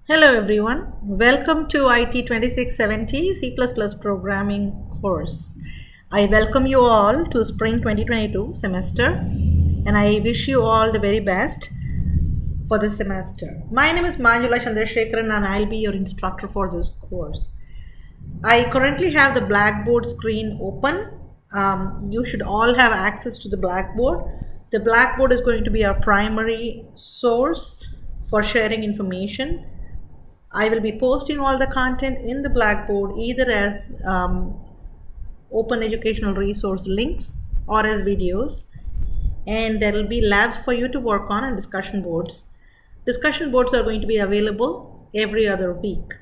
Hello everyone, welcome to IT2670 C++ programming course. I welcome you all to Spring 2022 semester and I wish you all the very best for this semester. My name is Manjula Chandrasekharan and I'll be your instructor for this course. I currently have the Blackboard screen open. You should all have access to the Blackboard. The Blackboard is going to be our primary source for sharing information. I will be posting all the content in the Blackboard either as open educational resource links or as videos, and there will be labs for you to work on and discussion boards. Discussion boards are going to be available every other week.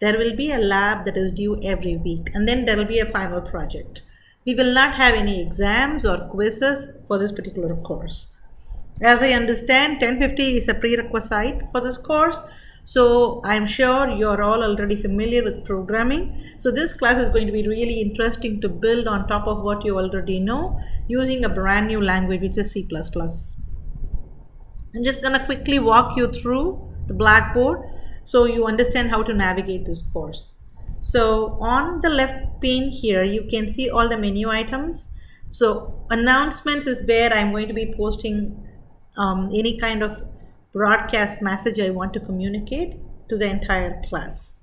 There will be a lab that is due every week, and then there will be a final project. We will not have any exams or quizzes for this particular course. As I understand, 1050 is a prerequisite for this course. So I'm sure you're all already familiar with programming. So this class is going to be really interesting to build on top of what you already know using a brand new language, which is C++. I'm just going to quickly walk you through the Blackboard so you understand how to navigate this course. So on the left pane here, you can see all the menu items. So announcements is where I'm going to be posting any kind of broadcast message I want to communicate to the entire class.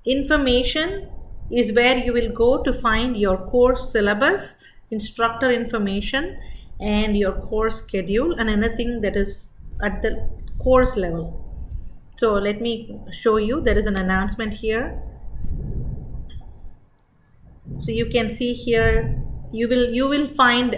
Information is where you will go to find your course syllabus, instructor information, and your course schedule and anything that is at the course level. So let me show you. There is an announcement here. So you can see here, you will find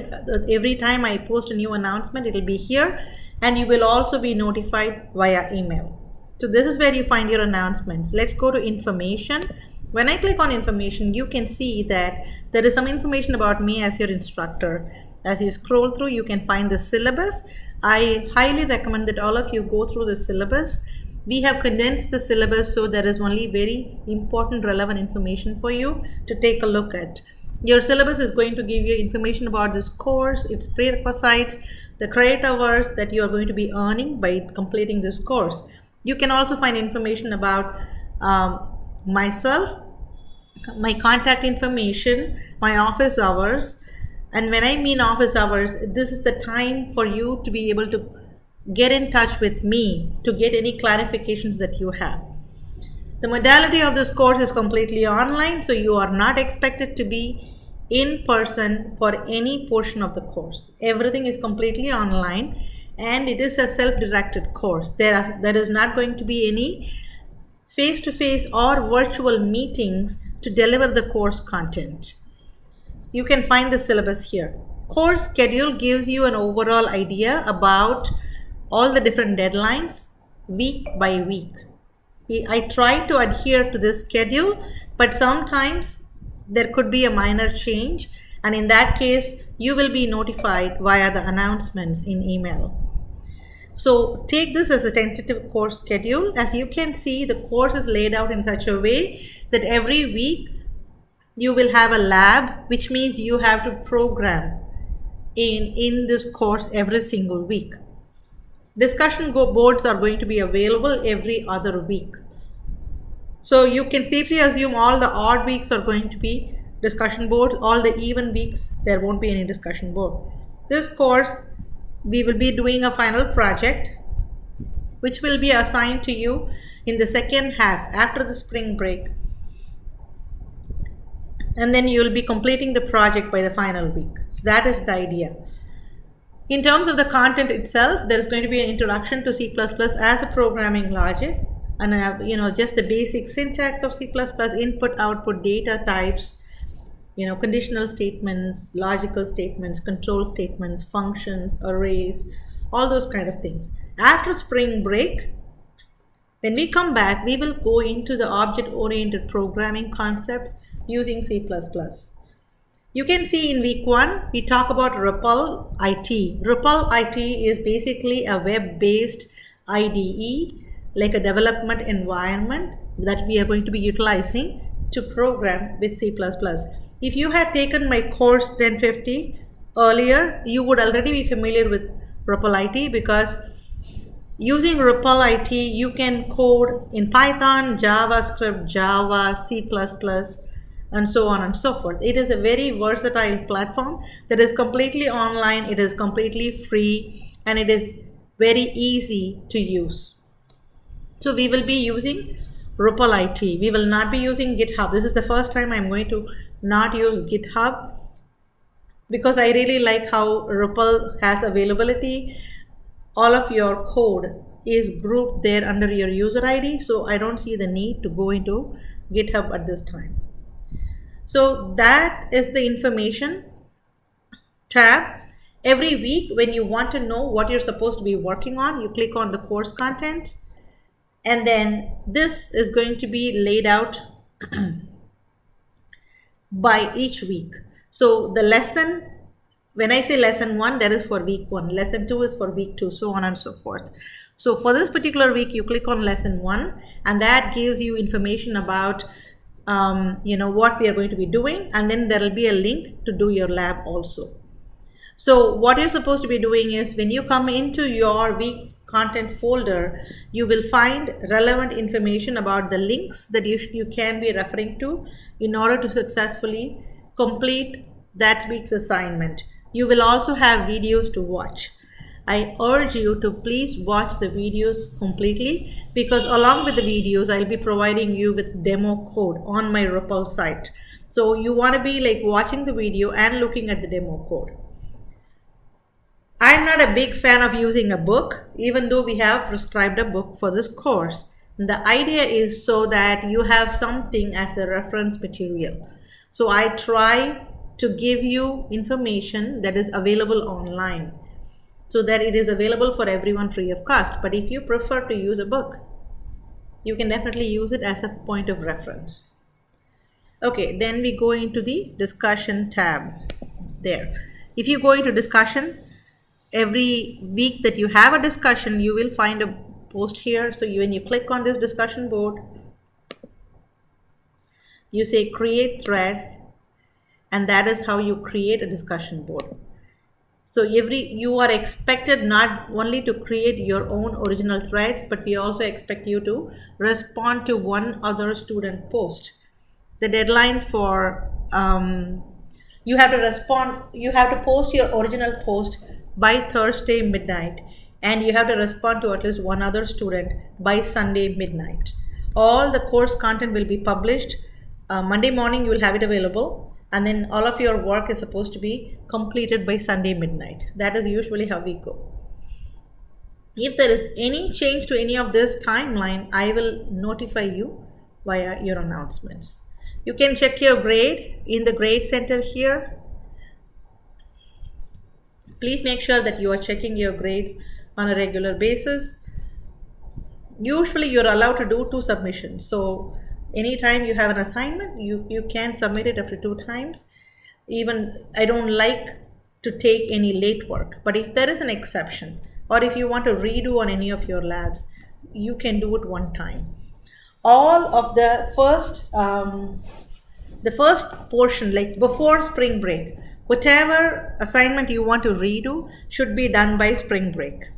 every time I post a new announcement, it will be here. And you will also be notified via email. So this is where you find your announcements. Let's go to information. When I click on information, you can see that there is some information about me as your instructor. As you scroll through, you can find the syllabus. I highly recommend that all of you go through the syllabus. We have condensed the syllabus so there is only very important relevant information for you to take a look at. Your syllabus is going to give you information about this course, its prerequisites, the credit hours that you are going to be earning by completing this course. You can also find information about myself, my contact information, my office hours. And when I mean office hours, this is the time for you to be able to get in touch with me to get any clarifications that you have. The modality of this course is completely online, so you are not expected to be in person for any portion of the course. Everything is completely online and it is a self-directed course. There is not going to be any face-to-face or virtual meetings to deliver the course content. You can find the syllabus here. Course schedule gives you an overall idea about all the different deadlines week by week. I try to adhere to this schedule, but sometimes there could be a minor change, and in that case you will be notified via the announcements in email. So take this as a tentative course schedule. As you can see, the course is laid out in such a way that every week you will have a lab, which means you have to program in this course every single week. Discussion boards are going to be available every other week. So you can safely assume all the odd weeks are going to be discussion boards. All the even weeks, there won't be any discussion board. This course, we will be doing a final project, which will be assigned to you in the second half after the spring break. And then you will be completing the project by the final week. So that is the idea. In terms of the content itself, there is going to be an introduction to C++ as a programming logic, and just the basic syntax of C++, input, output, data types, conditional statements, logical statements, control statements, functions, arrays, all those kind of things. After spring break, when we come back, we will go into the object-oriented programming concepts using C++. You can see in week 1, we talk about REPL IT. REPL IT is basically a web-based IDE, like a development environment that we are going to be utilizing to program with C++. If you had taken my course 1050 earlier, you would already be familiar with REPL IT because Using Ripple IT, you can code in Python, JavaScript, Java, C++, and so on and so forth. It is a very versatile platform that is completely online, it is completely free, and it is very easy to use. So we will be using Ripple IT. We will not be using GitHub. This is the first time I'm going to not use GitHub because I really like how Ripple has availability. All of your code is grouped there under your user ID, so I don't see the need to go into GitHub at this time. So that is the information tab. Every week when you want to know what you're supposed to be working on, you click on the course content, and then this is going to be laid out by each week. So the lesson, when I say lesson 1, that is for week 1, lesson 2 is for week 2, so on and so forth. So for this particular week, you click on lesson 1, and that gives you information about what we are going to be doing, and then there will be a link to do your lab also. So what you're supposed to be doing is when you come into your week's content folder, you will find relevant information about the links that you can be referring to in order to successfully complete that week's assignment. You will also have videos to watch. I urge you to please watch the videos completely, because along with the videos, I'll be providing you with demo code on my Ripple site. So you want to be like watching the video and looking at the demo code. I'm not a big fan of using a book, even though we have prescribed a book for this course. The idea is so that you have something as a reference material. So I try to give you information that is available online so that it is available for everyone free of cost. But if you prefer to use a book, you can definitely use it as a point of reference. Okay, then we go into the discussion tab there. If you go into discussion, every week that you have a discussion, you will find a post here. So when you click on this discussion board, you say create thread, and that is how you create a discussion board. So you are expected not only to create your own original threads, but we also expect you to respond to one other student post. The deadlines for you have to post your original post by Thursday midnight, and you have to respond to at least one other student by Sunday midnight. All the course content will be published Monday morning. You will have it available, and then all of your work is supposed to be completed by Sunday midnight. That is usually how we go. If there is any change to any of this timeline, I will notify you via your announcements. You can check your grade in the grade center here. Please make sure that you are checking your grades on a regular basis. Usually you're allowed to do 2 submissions. So anytime you have an assignment, you can submit it up to 2 times. Even I don't like to take any late work, but if there is an exception, or if you want to redo on any of your labs, you can do it 1 time. All of the first portion, like before spring break, whatever assignment you want to redo should be done by spring break.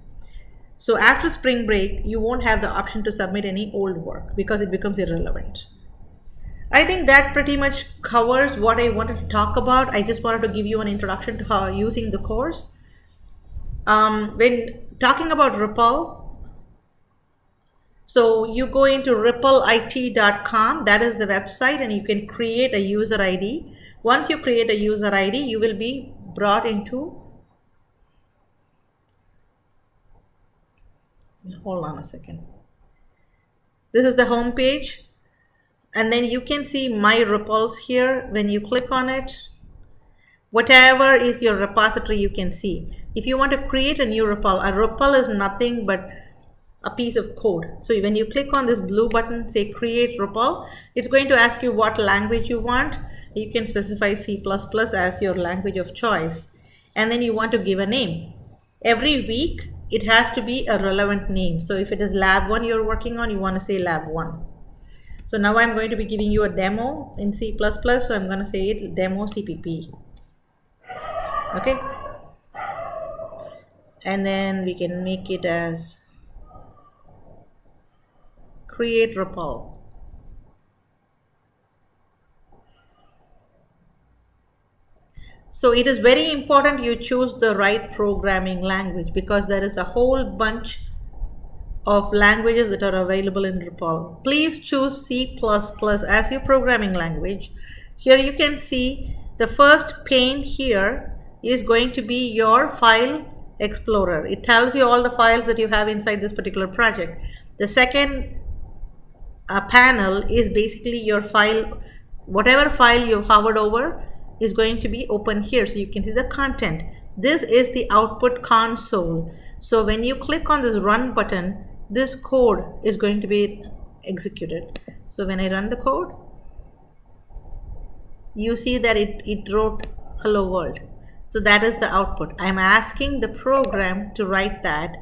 So after spring break, you won't have the option to submit any old work because it becomes irrelevant. I think that pretty much covers what I wanted to talk about. I just wanted to give you an introduction to how using the course. When talking about Ripple, so you go into rippleit.com, that is the website, and you can create a user ID. Once you create a user ID, you will be brought into, hold on a second. This is the home page, and then you can see my Ripples here. When you click on it, whatever is your repository, you can see. If you want to create a new Ripple, a Ripple is nothing but a piece of code. So when you click on this blue button, say create Ripple, it's going to ask you what language you want. You can specify C++ as your language of choice, and then you want to give a name. Every week it has to be a relevant name. So if it is lab 1 you're working on, you want to say lab 1. So now I'm going to be giving you a demo in C++, so I'm going to say it demo CPP. Okay, and then we can make it as create REPL. So it is very important you choose the right programming language, because there is a whole bunch of languages that are available in REPL. Please choose C++ as your programming language. Here you can see the first pane here is going to be your file explorer. It tells you all the files that you have inside this particular project. The second panel is basically your file, whatever file you hovered over is going to be open here, so you can see the content. This is the output console. So when you click on this run button, this code is going to be executed. So when I run the code, you see that it wrote hello world. So that is the output. I'm asking the program to write that,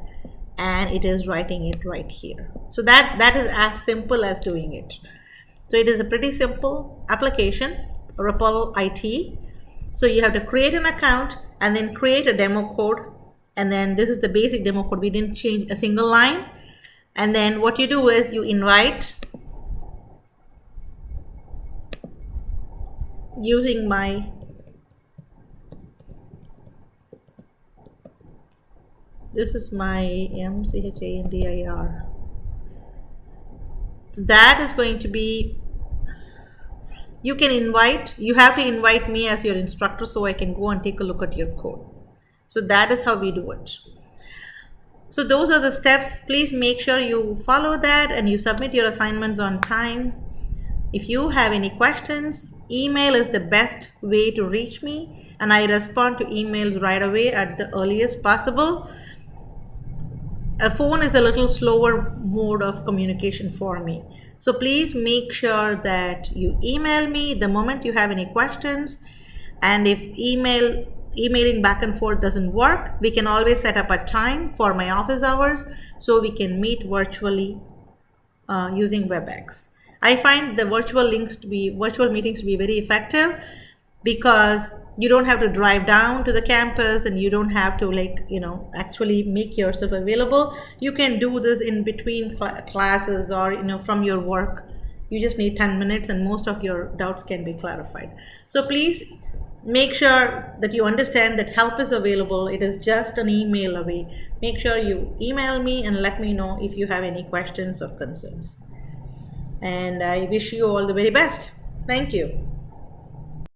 and it is writing it right here. So that is as simple as doing it. So it is a pretty simple application, REPL IT. So you have to create an account and then create a demo code, and then this is the basic demo code. We didn't change a single line. And then what you do is you invite, using my this is my MCHANDIR. So that is going to be, you can invite, you have to invite me as your instructor so I can go and take a look at your code. So that is how we do it. So those are the steps. Please make sure you follow that and you submit your assignments on time. If you have any questions, email is the best way to reach me, and I respond to emails right away at the earliest possible. A phone is a little slower mode of communication for me. So please make sure that you email me the moment you have any questions. And if emailing back and forth doesn't work, we can always set up a time for my office hours so we can meet virtually using WebEx. I find the virtual meetings to be very effective, because you don't have to drive down to the campus and you don't have to actually make yourself available. You can do this in between classes or from your work. You just need 10 minutes and most of your doubts can be clarified. So please make sure that you understand that help is available. It is just an email away. Make sure you email me and let me know if you have any questions or concerns. And I wish you all the very best. Thank you.